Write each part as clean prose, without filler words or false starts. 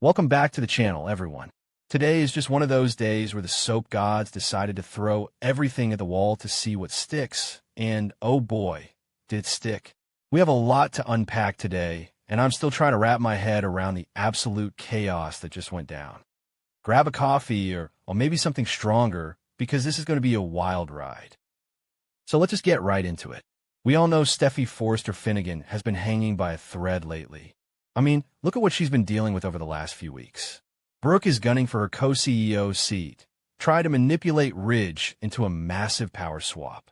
Welcome back to the channel, everyone. Today is just one of those days where the soap gods decided to throw everything at the wall to see what sticks, and oh boy, did it stick. We have a lot to unpack today, and I'm still trying to wrap my head around the absolute chaos that just went down. Grab a coffee or maybe something stronger, because this is going to be a wild ride. So let's just get right into it. We all know Steffy Forrester Finnegan has been hanging by a thread lately. I mean, look at what she's been dealing with over the last few weeks. Brooke is gunning for her co-CEO seat, trying to manipulate Ridge into a massive power swap.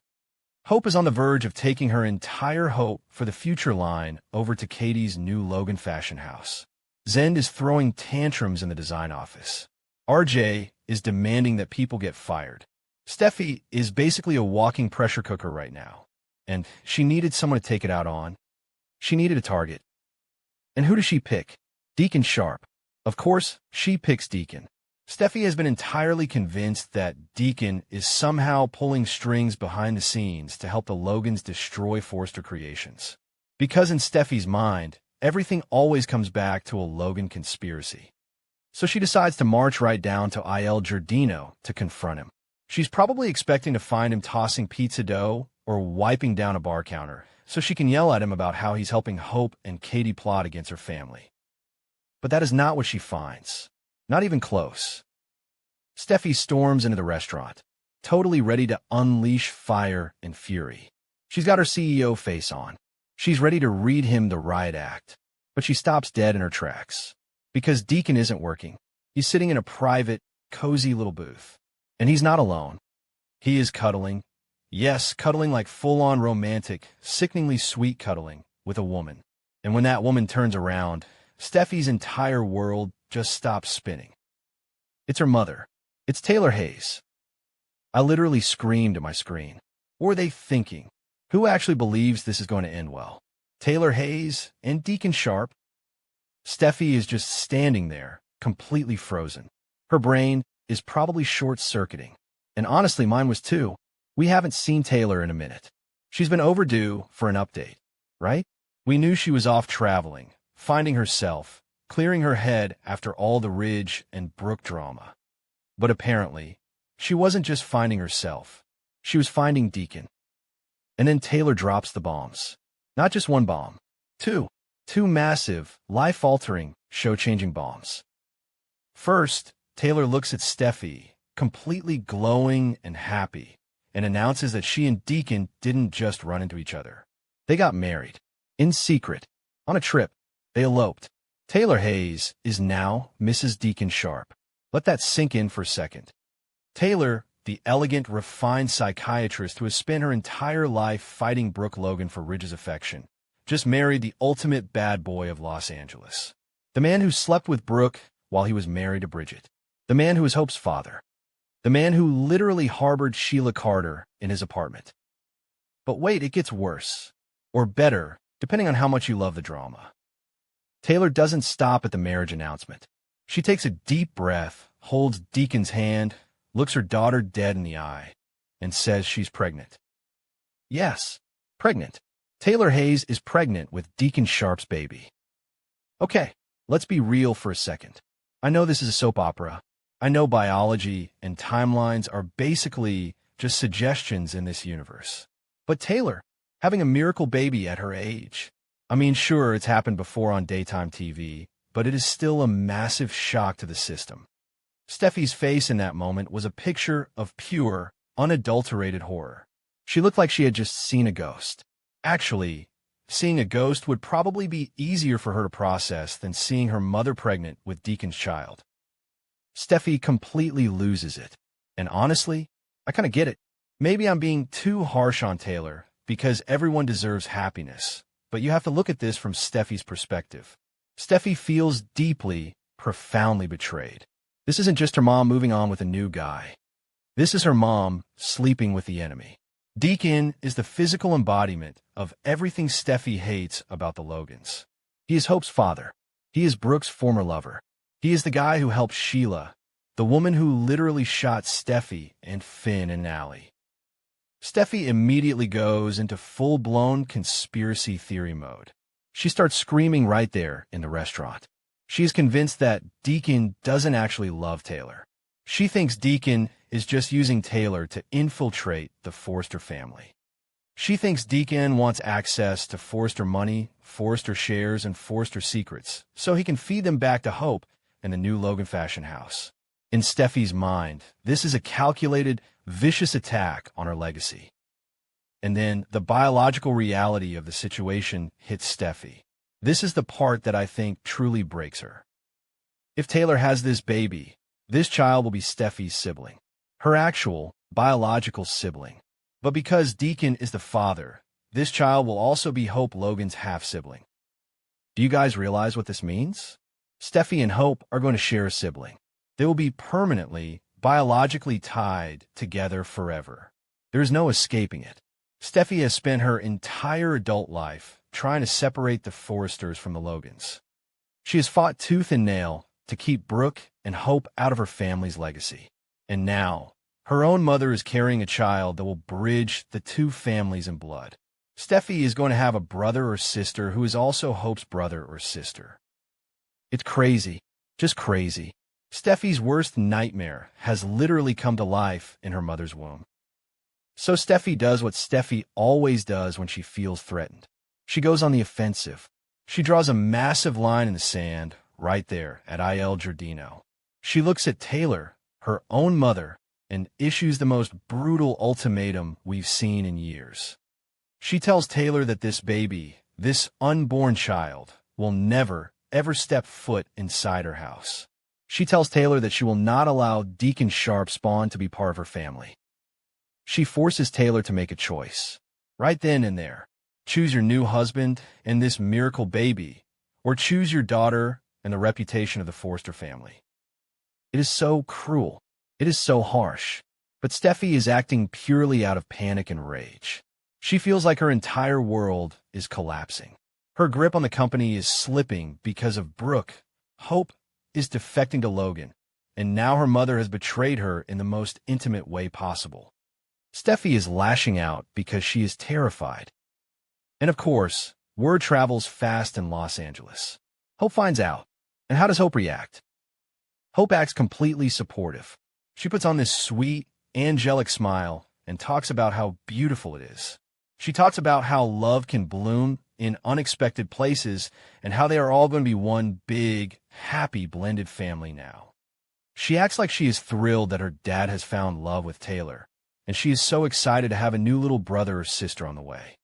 Hope is on the verge of taking her entire hope for the future line over to Katie's new Logan fashion house. Zend is throwing tantrums in the design office. RJ is demanding that people get fired. Steffy is basically a walking pressure cooker right now, and she needed someone to take it out on. She needed a target. And who does she pick? Deacon Sharp. Of course, she picks Deacon. Steffy has been entirely convinced that Deacon is somehow pulling strings behind the scenes to help the Logans destroy Forrester Creations. Because in Steffy's mind, everything always comes back to a Logan conspiracy. So she decides to march right down to Il Giardino to confront him. She's probably expecting to find him tossing pizza dough or wiping down a bar counter, so she can yell at him about how he's helping Hope and Katie plot against her family. But that is not what she finds. Not even close. Steffy storms into the restaurant, totally ready to unleash fire and fury. She's got her CEO face on. She's ready to read him the riot act. But she stops dead in her tracks. Because Deacon isn't working. He's sitting in a private, cozy little booth. And he's not alone. He is cuddling. Yes, cuddling like full-on romantic, sickeningly sweet cuddling with a woman. And when that woman turns around, Steffy's entire world just stops spinning. It's her mother. It's Taylor Hayes. I literally screamed at my screen. What were they thinking? Who actually believes this is going to end well? Taylor Hayes and Deacon Sharp? Steffy is just standing there, completely frozen. Her brain is probably short-circuiting. And honestly, mine was too. We haven't seen Taylor in a minute. She's been overdue for an update, right? We knew she was off traveling, finding herself, clearing her head after all the Ridge and Brooke drama. But apparently, she wasn't just finding herself. She was finding Deacon. And then Taylor drops the bombs. Not just one bomb. Two. Two massive, life-altering, show-changing bombs. First, Taylor looks at Steffy, completely glowing and happy, and announces that she and Deacon didn't just run into each other. They got married. In secret. On a trip. They eloped. Taylor Hayes is now Mrs. Deacon Sharp. Let that sink in for a second. Taylor, the elegant, refined psychiatrist who has spent her entire life fighting Brooke Logan for Ridge's affection, just married the ultimate bad boy of Los Angeles. The man who slept with Brooke while he was married to Bridget. The man who was Hope's father. The man who literally harbored Sheila Carter in his apartment. But wait, it gets worse. Or better, depending on how much you love the drama. Taylor doesn't stop at the marriage announcement. She takes a deep breath, holds Deacon's hand, looks her daughter dead in the eye, and says she's pregnant. Yes, pregnant. Taylor Hayes is pregnant with Deacon Sharp's baby. Okay, let's be real for a second. I know this is a soap opera. I know biology and timelines are basically just suggestions in this universe. But Taylor, having a miracle baby at her age, I mean, sure, it's happened before on daytime TV, but it is still a massive shock to the system. Steffy's face in that moment was a picture of pure, unadulterated horror. She looked like she had just seen a ghost. Actually, seeing a ghost would probably be easier for her to process than seeing her mother pregnant with Deacon's child. Steffy completely loses it. And honestly, I kind of get it. Maybe I'm being too harsh on Taylor, because everyone deserves happiness. But you have to look at this from Steffy's perspective. Steffy feels deeply, profoundly betrayed. This isn't just her mom moving on with a new guy. This is her mom sleeping with the enemy. Deacon is the physical embodiment of everything Steffy hates about the Logans. He is Hope's father. He is Brooke's former lover. He is the guy who helped Sheila, the woman who literally shot Steffy and Finn and Allie. Steffy immediately goes into full-blown conspiracy theory mode. She starts screaming right there in the restaurant. She is convinced that Deacon doesn't actually love Taylor. She thinks Deacon is just using Taylor to infiltrate the Forrester family. She thinks Deacon wants access to Forrester money, Forrester shares, and Forrester secrets, so he can feed them back to Hope and the new Logan Fashion House. In Steffy's mind, this is a calculated, vicious attack on her legacy. And then the biological reality of the situation hits Steffy. This is the part that I think truly breaks her. If Taylor has this baby, this child will be Steffy's sibling, her actual, biological sibling. But because Deacon is the father, this child will also be Hope Logan's half-sibling. Do you guys realize what this means? Steffy and Hope are going to share a sibling. They will be permanently, biologically tied together forever. There is no escaping it. Steffy has spent her entire adult life trying to separate the Forresters from the Logans. She has fought tooth and nail to keep Brooke and Hope out of her family's legacy. And now, her own mother is carrying a child that will bridge the two families in blood. Steffy is going to have a brother or sister who is also Hope's brother or sister. It's crazy, just crazy. Steffy's worst nightmare has literally come to life in her mother's womb. So Steffy does what Steffy always does when she feels threatened. She goes on the offensive. She draws a massive line in the sand right there at Il Giardino. She looks at Taylor, her own mother, and issues the most brutal ultimatum we've seen in years. She tells Taylor that this baby, this unborn child, will never, ever step foot inside her house. She tells Taylor that she will not allow Deacon Sharp's spawn to be part of her family. She forces Taylor to make a choice. Right then and there. Choose your new husband and this miracle baby, or choose your daughter and the reputation of the Forrester family. It is so cruel. It is so harsh. But Steffy is acting purely out of panic and rage. She feels like her entire world is collapsing. Her grip on the company is slipping because of Brooke. Hope is defecting to Logan, and now her mother has betrayed her in the most intimate way possible. Steffy is lashing out because she is terrified. And of course, word travels fast in Los Angeles. Hope finds out. And how does Hope react? Hope acts completely supportive. She puts on this sweet, angelic smile and talks about how beautiful it is. She talks about how love can bloom in unexpected places and how they are all going to be one big, happy, blended family now. She acts like she is thrilled that her dad has found love with Taylor, and she is so excited to have a new little brother or sister on the way.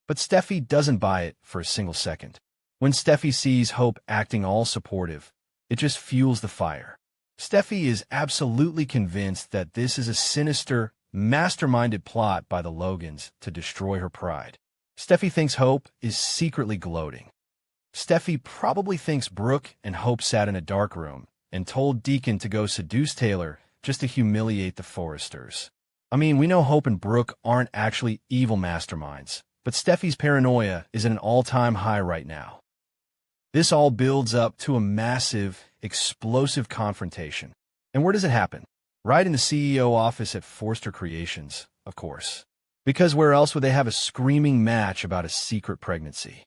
But Steffy doesn't buy it for a single second. When Steffy sees Hope acting all supportive, it just fuels the fire. Steffy is absolutely convinced that this is a sinister, masterminded plot by the Logans to destroy her pride. Steffy thinks Hope is secretly gloating. Steffy probably thinks Brooke and Hope sat in a dark room and told Deacon to go seduce Taylor just to humiliate the Forresters. I mean, we know Hope and Brooke aren't actually evil masterminds, but Steffy's paranoia is at an all-time high right now. This all builds up to a massive, explosive confrontation. And where does it happen? Right in the CEO office at Forrester Creations, of course. Because where else would they have a screaming match about a secret pregnancy?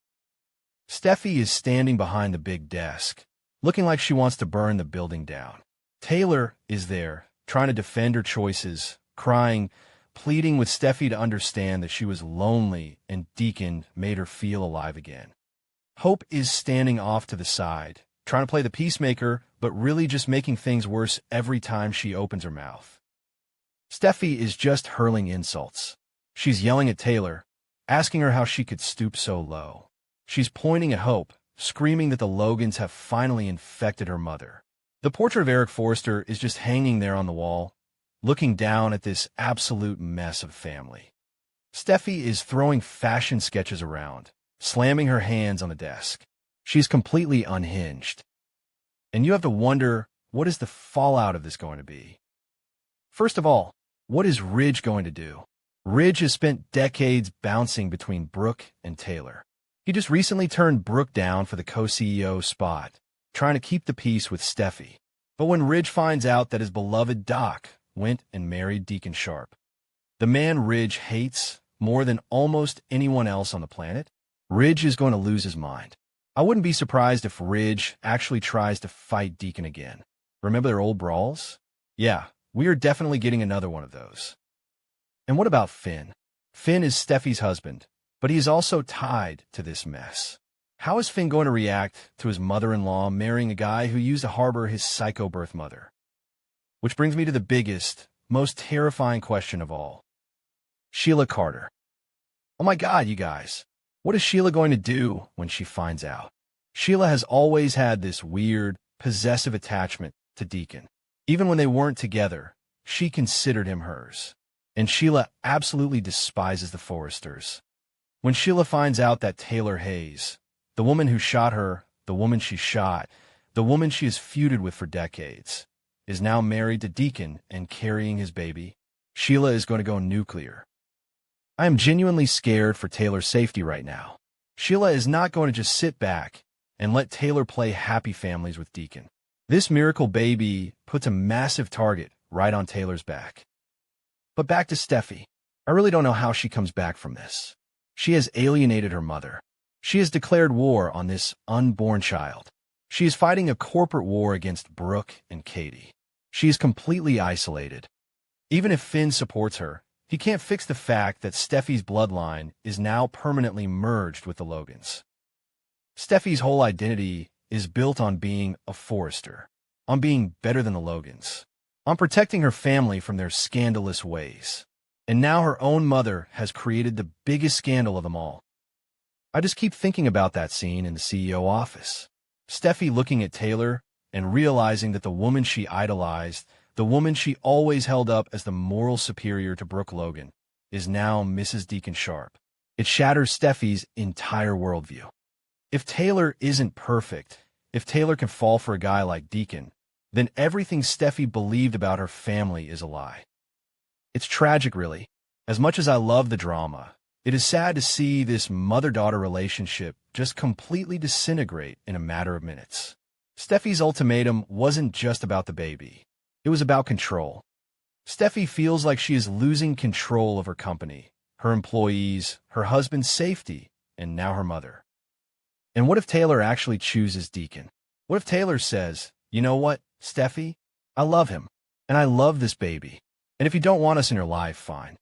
Steffy is standing behind the big desk, looking like she wants to burn the building down. Taylor is there, trying to defend her choices, crying, pleading with Steffy to understand that she was lonely and Deacon made her feel alive again. Hope is standing off to the side, trying to play the peacemaker, but really just making things worse every time she opens her mouth. Steffy is just hurling insults. She's yelling at Taylor, asking her how she could stoop so low. She's pointing at Hope, screaming that the Logans have finally infected her mother. The portrait of Eric Forrester is just hanging there on the wall, looking down at this absolute mess of family. Steffy is throwing fashion sketches around, slamming her hands on the desk. She's completely unhinged. And you have to wonder, what is the fallout of this going to be? First of all, what is Ridge going to do? Ridge has spent decades bouncing between Brooke and Taylor. He just recently turned Brooke down for the co-CEO spot, trying to keep the peace with Steffy. But when Ridge finds out that his beloved Doc went and married Deacon Sharp, the man Ridge hates more than almost anyone else on the planet, Ridge is going to lose his mind. I wouldn't be surprised if Ridge actually tries to fight Deacon again. Remember their old brawls? Yeah, we are definitely getting another one of those. And what about Finn? Finn is Steffi's husband, but he is also tied to this mess. How is Finn going to react to his mother-in-law marrying a guy who used to harbor his psycho birth mother? Which brings me to the biggest, most terrifying question of all. Sheila Carter. Oh my God, you guys. What is Sheila going to do when she finds out? Sheila has always had this weird, possessive attachment to Deacon. Even when they weren't together, she considered him hers. And Sheila absolutely despises the Forresters. When Sheila finds out that Taylor Hayes, the woman who shot her, the woman she shot, the woman she has feuded with for decades, is now married to Deacon and carrying his baby, Sheila is going to go nuclear. I am genuinely scared for Taylor's safety right now. Sheila is not going to just sit back and let Taylor play happy families with Deacon. This miracle baby puts a massive target right on Taylor's back. But back to Steffy. I really don't know how she comes back from this. She has alienated her mother. She has declared war on this unborn child. She is fighting a corporate war against Brooke and Katie. She is completely isolated. Even if Finn supports her, he can't fix the fact that Steffi's bloodline is now permanently merged with the Logans. Steffi's whole identity is built on being a Forrester, on being better than the Logans, on protecting her family from their scandalous ways. And now her own mother has created the biggest scandal of them all. I just keep thinking about that scene in the CEO office. Steffy looking at Taylor and realizing that the woman she idolized, the woman she always held up as the moral superior to Brooke Logan, is now Mrs. Deacon Sharp. It shatters Steffi's entire worldview. If Taylor isn't perfect, if Taylor can fall for a guy like Deacon, then everything Steffy believed about her family is a lie. It's tragic, really. As much as I love the drama, it is sad to see this mother-daughter relationship just completely disintegrate in a matter of minutes. Steffi's ultimatum wasn't just about the baby. It was about control. Steffy feels like she is losing control of her company, her employees, her husband's safety, and now her mother. And what if Taylor actually chooses Deacon? What if Taylor says, you know what, Steffy? I love him, and I love this baby. And if you don't want us in your life, fine.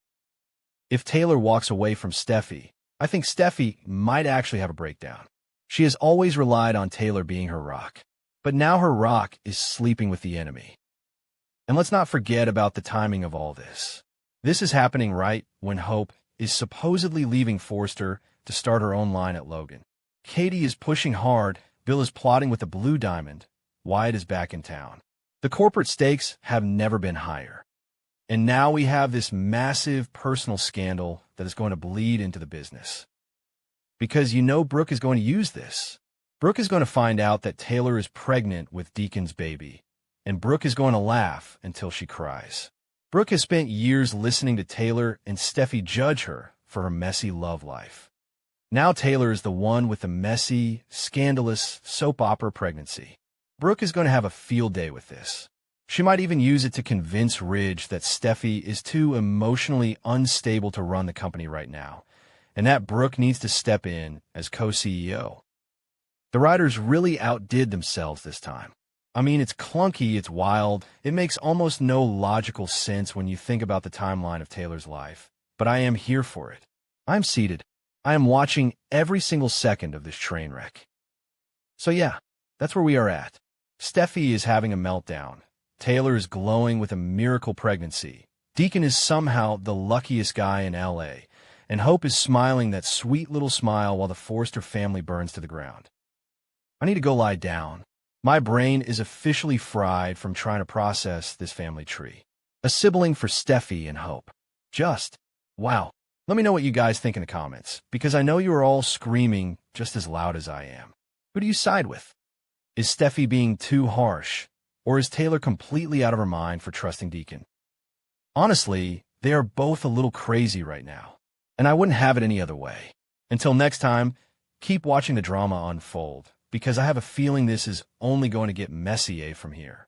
If Taylor walks away from Steffy, I think Steffy might actually have a breakdown. She has always relied on Taylor being her rock, but now her rock is sleeping with the enemy. And let's not forget about the timing of all this. This is happening right when Hope is supposedly leaving Forrester to start her own line at Logan. Katie is pushing hard, Bill is plotting with the Blue Diamond, Wyatt is back in town. The corporate stakes have never been higher. And now we have this massive personal scandal that is going to bleed into the business. Because you know Brooke is going to use this. Brooke is going to find out that Taylor is pregnant with Deacon's baby, and Brooke is going to laugh until she cries. Brooke has spent years listening to Taylor and Steffy judge her for her messy love life. Now Taylor is the one with the messy, scandalous soap opera pregnancy. Brooke is going to have a field day with this. She might even use it to convince Ridge that Steffy is too emotionally unstable to run the company right now, and that Brooke needs to step in as co-CEO. The writers really outdid themselves this time. I mean, it's clunky, it's wild, it makes almost no logical sense when you think about the timeline of Taylor's life, but I am here for it. I'm seated. I am watching every single second of this train wreck. So yeah, that's where we are at. Steffy is having a meltdown. Taylor is glowing with a miracle pregnancy. Deacon is somehow the luckiest guy in L.A., and Hope is smiling that sweet little smile while the Forrester family burns to the ground. I need to go lie down. My brain is officially fried from trying to process this family tree. A sibling for Steffy and Hope. Just, wow. Let me know what you guys think in the comments, because I know you are all screaming just as loud as I am. Who do you side with? Is Steffy being too harsh? Or is Taylor completely out of her mind for trusting Deacon? Honestly, they are both a little crazy right now, and I wouldn't have it any other way. Until next time, keep watching the drama unfold, because I have a feeling this is only going to get messier from here.